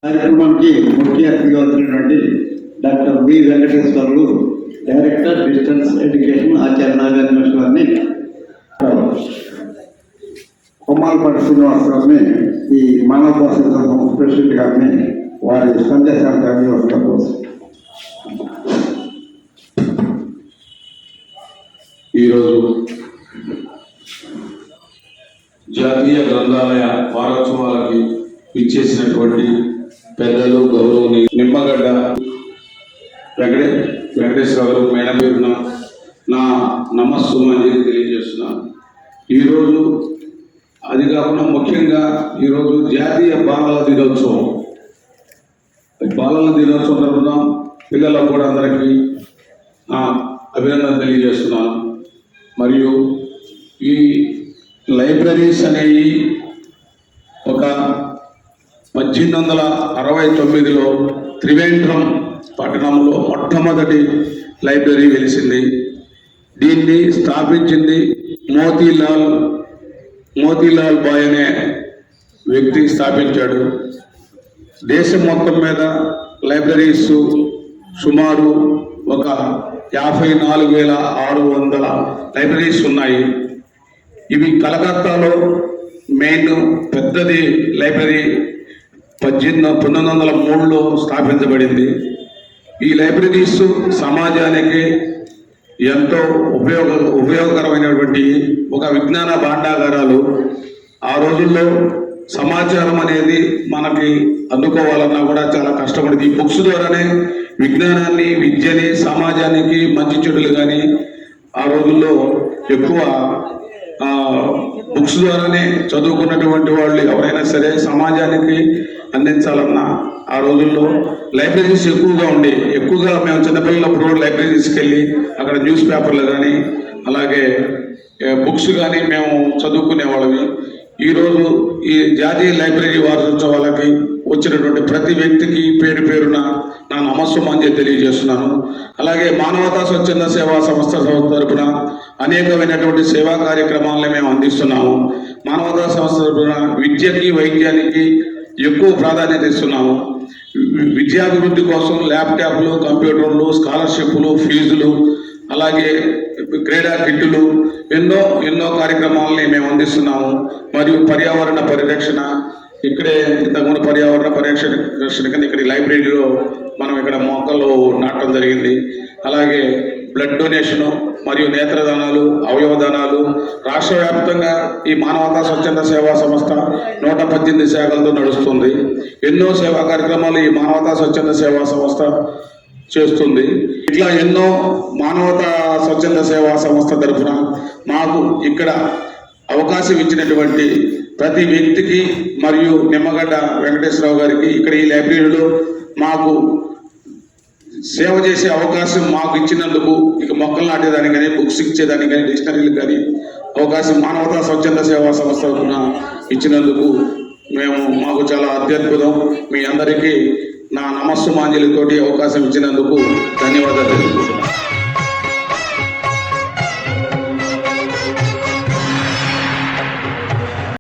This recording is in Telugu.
కార్యక్రమానికి ముఖ్య అతిథిగా వచ్చినటువంటి doctor V Venkateswarlu, director distance education, Acharya Nagarjuna గారిని, కొమ్మాలపాటి శ్రీనివాసరావుని, ఈ మానవ భాష ప్రెసిడెంట్ గారిని వారి సందేశాలు తెలియజేయడం కోసం ఈరోజు జాతీయ గ్రంథాలయ వారోత్సవాలకి ఇచ్చేసినటువంటి పెద్దలు, గౌరవనీయులు నిమ్మగడ్డ వెంకటేశ్వర మేడం పేరున నా నమస్సుమాంజలి తెలియజేస్తున్నాను. ఈరోజు అది కాకుండా ముఖ్యంగా ఈరోజు జాతీయ బాలల దినోత్సవం. బాలల దినోత్సవం తరఫున పిల్లలకు కూడా అందరికీ అభినందన తెలియజేస్తున్నాను. మరియు ఈ లైబ్రరీస్ అనేవి ఒక 1869లో త్రివేంద్రం పట్టణంలో మొట్టమొదటి లైబ్రరీ వెలిసింది. దీన్ని స్థాపించింది మోతీలాల్ బాయ్ అనే వ్యక్తి స్థాపించాడు. దేశం మొత్తం మీద లైబ్రరీస్ సుమారు ఒక 54,600 లైబ్రరీస్ ఉన్నాయి. ఇవి కలకత్తాలో మెయిన్ పెద్దది లైబ్రరీ 1903లో స్థాపించబడింది. ఈ లైబ్రరీస్ సమాజానికి ఎంతో ఉపయోగకరమైనటువంటి ఒక విజ్ఞాన భాండాగారాలు. ఆ రోజుల్లో సమాచారం అనేది మనకి అందుకోవాలన్నా కూడా చాలా కష్టపడింది. ఈ బుక్స్ ద్వారానే విజ్ఞానాన్ని, విద్యని, సమాజానికి మంచి చెడులు కానీ ఆ రోజుల్లో ఎక్కువ బుక్స్ ద్వారానే చదువుకున్నటువంటి వాళ్ళు ఎవరైనా సరే సమాజానికి అందించాలన్నా ఆ రోజుల్లో లైబ్రరీస్ ఎక్కువగా మేము చిన్నపిల్లలప్పుడు లైబ్రరీస్కి వెళ్ళి అక్కడ న్యూస్ పేపర్లు కానీ అలాగే బుక్స్ కానీ మేము చదువుకునేవాళ్ళవి. ఈరోజు ఈ జాతీయ లైబ్రరీ వారోత్సవాలకి వచ్చినటువంటి ప్రతి వ్యక్తికి పేరు పేరున నా నమస్సుమాంజలి తెలియజేస్తున్నాను. అలాగే మానవతా స్వచ్ఛంద సేవా సంస్థ తరపున అనేకమైనటువంటి సేవా కార్యక్రమాలను మేము అందిస్తున్నాము. మానవతా సంస్థ తరపున విద్యకి, వైద్యానికి ఎక్కువ ప్రాధాన్యత ఇస్తున్నాము. విద్యాభివృద్ధి కోసం ల్యాప్టాప్లు, కంప్యూటర్లు, స్కాలర్షిప్లు, ఫీజులు, అలాగే క్రీడా కిట్టులు ఎన్నో కార్యక్రమాలని మేము అందిస్తున్నాము. మరియు పర్యావరణ పరిరక్షణ, ఇక్కడే ఇంతకుముందు పర్యావరణ పరిరక్షణ కింద ఇక్కడ లైబ్రరీలో మనం ఇక్కడ మొక్కలు నాటడం జరిగింది. అలాగే బ్లడ్ డొనేషను మరియు నేత్రదానాలు, అవయవదానాలు రాష్ట్ర వ్యాప్తంగా ఈ మానవతా స్వచ్ఛంద సేవా సంస్థ 118 శాఖలతో నడుస్తుంది. ఎన్నో సేవా కార్యక్రమాలు ఈ మానవతా స్వచ్ఛంద సేవా సంస్థ చేస్తుంది. ఇట్లా ఎన్నో మానవతా స్వచ్ఛంద సేవా సంస్థ తరఫున మాకు ఇక్కడ అవకాశం ఇచ్చినటువంటి ప్రతి వ్యక్తికి మరియు నిమ్మగడ్డ వెంకటేశ్వరరావు గారికి ఇక్కడ ఈ లైబ్రరీలో మాకు సేవ చేసే అవకాశం మాకు ఇచ్చినందుకు, ఇక మొక్కలు నాటేదానికి కానీ, బుక్స్ ఇచ్చేదానికి కానీ, డిక్షనరీలకు కానీ అవకాశం మానవతా స్వచ్ఛంద సేవా సంస్థ తరఫున ఇచ్చినందుకు మాకు చాలా అత్యద్భుతం. మీ అందరికీ నా నమస్సుమాంజలితోటి అవకాశం ఇచ్చినందుకు ధన్యవాదాలు.